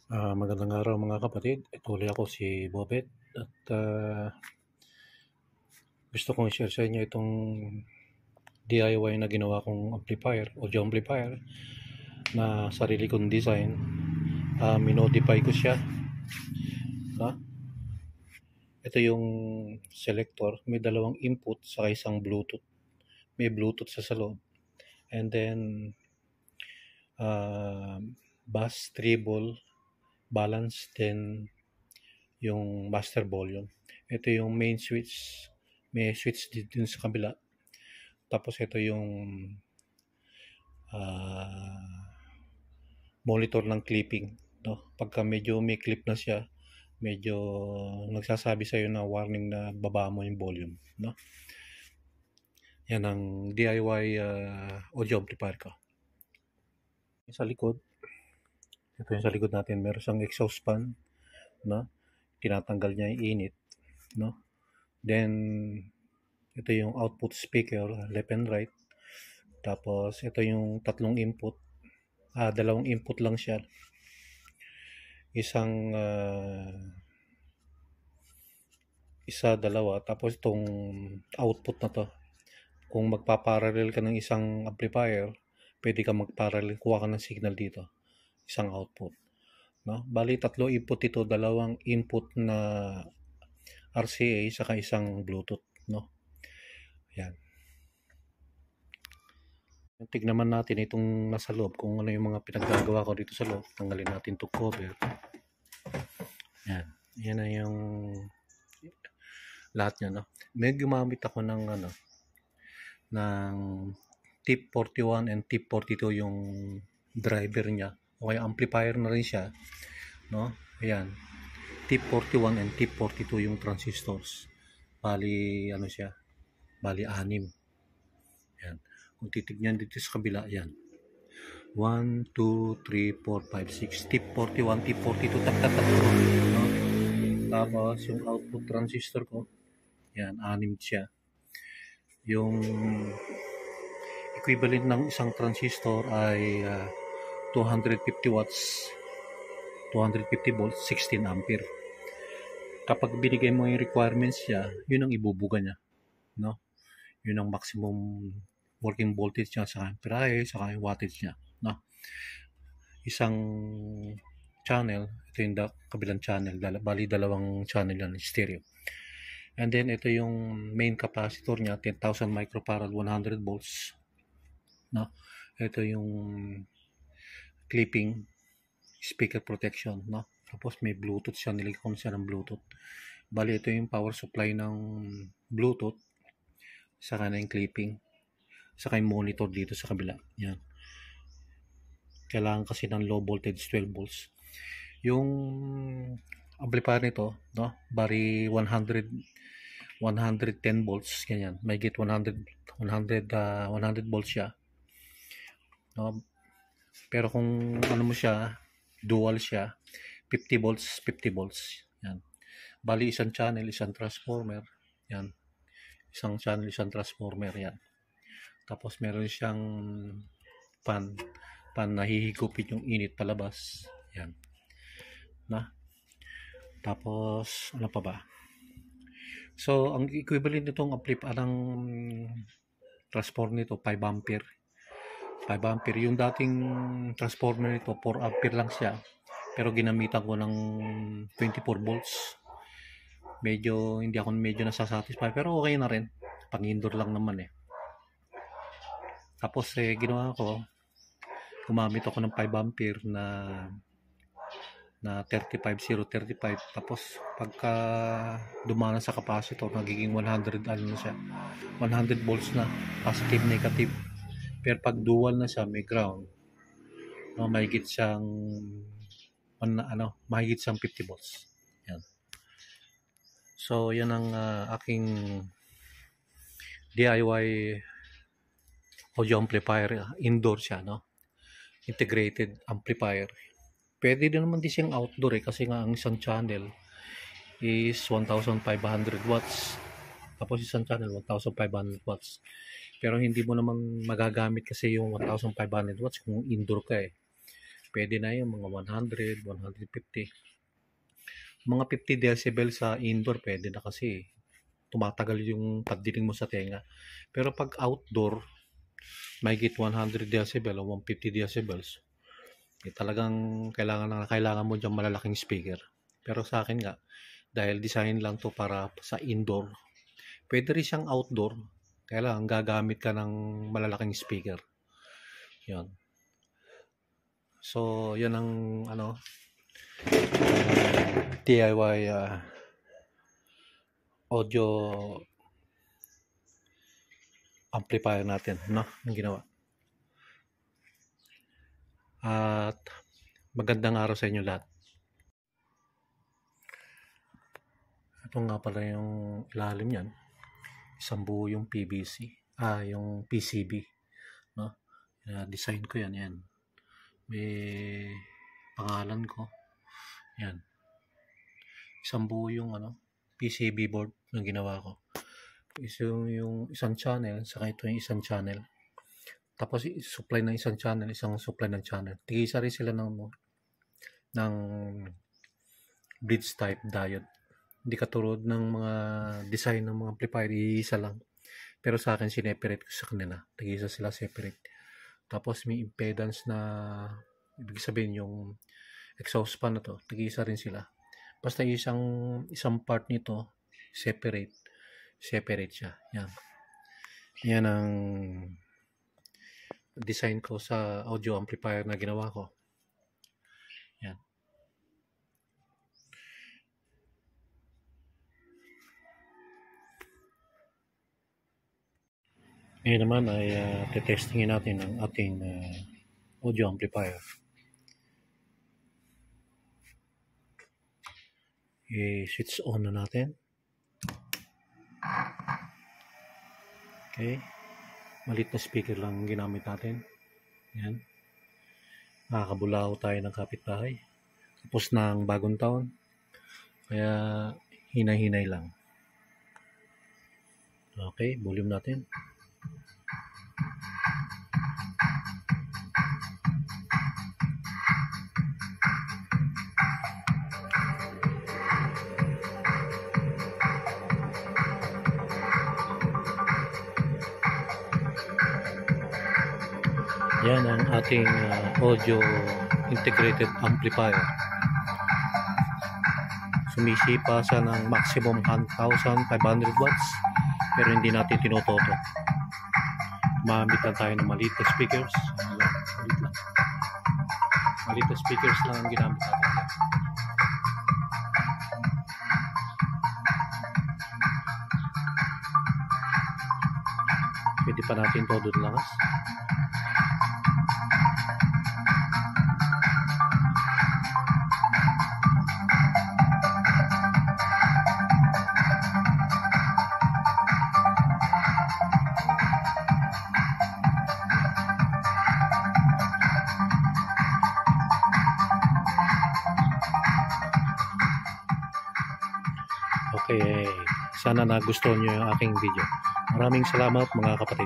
Magandang araw mga kapatid. Ituloy ako si Bobet at gusto kong i-share sa inyo itong DIY na ginawa kong amplifier, audio amplifier na sarili kong design. Minodify ko siya. No? Ito yung selector. May dalawang input sa isang Bluetooth. May Bluetooth sa loob. And then bass, treble, balance, then yung master volume. Ito yung main switch. May switch din sa kabila. Tapos ito yung monitor ng clipping. No? Pagka medyo may clip na siya, medyo nagsasabi sa'yo na warning na baba mo yung volume. No? Yan ang DIY audio amplifier ko. Sa likod, ito yung sa likod natin, meron siyang exhaust fan. No? Tinatanggal niya yung init. No? Then, ito yung output speaker, left and right. Tapos, ito yung tatlong input. Dalawang input lang siya. Isa, dalawa. Tapos, itong output na to. Kung magpaparallel ka ng isang amplifier, pwede ka magparallel. Kuha ka ng signal dito. Isang output. No? Bali, tatlo input ito. Dalawang input na RCA saka isang Bluetooth. No? Yan. Tignan naman natin itong nasa loob, kung ano yung mga pinaggagawa ko dito sa loob. Tanggalin natin itong cover. Yan. Yan na yung lahat niya, no? May gumamit ako ng tip 41 and tip 42 yung driver niya. O kaya amplifier na rin siya, no? Ayan. Tip 41 and tip 42 yung transistors. Bali, siya? Bali, 6. Yan. Kung titignan dito sa kabila, yan. 1, 2, 3, 4, 5, 6. Tip 41, tip 42, tatlo. No? Tapos, yung output transistor ko, yan, 6 siya. Yung equivalent ng isang transistor ay 250 watts, 250 volts, 16 ampere. Kapag binigay mo yung requirements niya, yun ang ibubuga niya. No? Yun ang maximum working voltage niya sa ampere, sa wattage niya. No? Isang channel, ito yung kabilang channel, bali dalawang channel yan, stereo. And then ito yung main capacitor niya, 10,000 microfarad, 100 volts. No? Ito yung clipping speaker protection, no? Tapos may Bluetooth siya, nilagay ko siya ng Bluetooth. Bali ito yung power supply ng Bluetooth, saka na yung clipping, saka yung monitor dito sa kabila. Yan. Kailangan kasi ng low voltage 12 volts. Yung amplifier nito, no? Bali 110 volts, ganyan. May get 100 volts siya. No? Pero kung ano mo siya, dual siya, 50 volts, 50 volts. Yan. Bali isang channel, isang transformer. Yan. Isang channel, isang transformer. Yan. Tapos meron siyang fan na hihigupin yung init palabas. Yan. Na? Tapos, ano pa ba? So, ang equivalent nitong ng transformer nito, 5 ampere. 5 ampere. Yung dating transformer nito, 4 ampere lang siya. Pero ginamitan ko ng 24 volts. Hindi ako nasasatisfy. Pero okay na rin. Pang-indoor lang naman eh. Tapos ginawa ko, gumamit ako ng 5 ampere na 35035. Tapos pagka dumana sa capacitor, nagiging 100 volts na, positive negative. Pero pag dual na siya, may ground, no, mahigit siyang 50 volts. Yan. So yan ang aking DIY audio amplifier. Indoor siya, no? Integrated amplifier. Pwede din naman din siyang outdoor kasi nga ang isang channel is 1,500 watts. Tapos isang channel 1,500 watts. Pero hindi mo naman magagamit kasi yung 1,500 watts kung indoor ka eh. pwede na yung mga 100, 150. Mga 50 decibel sa indoor pwede na kasi tumatagal yung pagdinig mo sa tenga. Pero pag outdoor, mahigit 100 decibel o 150 decibels, talagang kailangan mo dyan malalaking speaker. Pero sa akin nga, dahil design lang to para sa indoor, pwede rin siyang outdoor, kailangan gagamit ka ng malalaking speaker. Yan. So, yan ang DIY audio amplifier natin, no? Ang ginawa. At magandang araw sa inyo lahat. Ito nga pala yung ilalim niyan. Isang buo yung PVC. Yung PCB, no? Design ko yan. May pangalan ko. Yan. Isang buo yung PCB board na ginawa ko. Yung isang channel, saka ito yung isang channel. Tapos supply ng isang channel, isang supply ng channel. Tigisa rin sila ng bridge type diode. Hindi katulad ng mga design ng mga amplifier, iisa lang. Pero sa akin, sineperate ko sa kanila. Tigisa sila separate. Tapos may impedance na, ibig sabihin yung exhaust fan na to, tigisa rin sila. Basta isang part nito, separate siya. Yan ang design ko sa audio amplifier na ginawa ko. Yan. Ngayon naman ay testingin natin ang ating audio amplifier. I-switch on na natin. Okay. Maliit na speaker lang ang ginamit natin. Yan. Nakakabulaw tayo ng kapitbahay. Tapos na ang bagong taon. Kaya hinay-hinay lang. Okay, volume natin. Yan ang ating audio integrated amplifier. Sumisipa siya ng maximum 1,500 watts, pero hindi natin tinutoto. Mamit lang tayo ng maliit na speakers. Maliit na speakers lang ang ginamit natin. Pwede pa natin todo lakas. Okay, sana nagustuhan nyo yung aking video. Maraming salamat mga kapatid.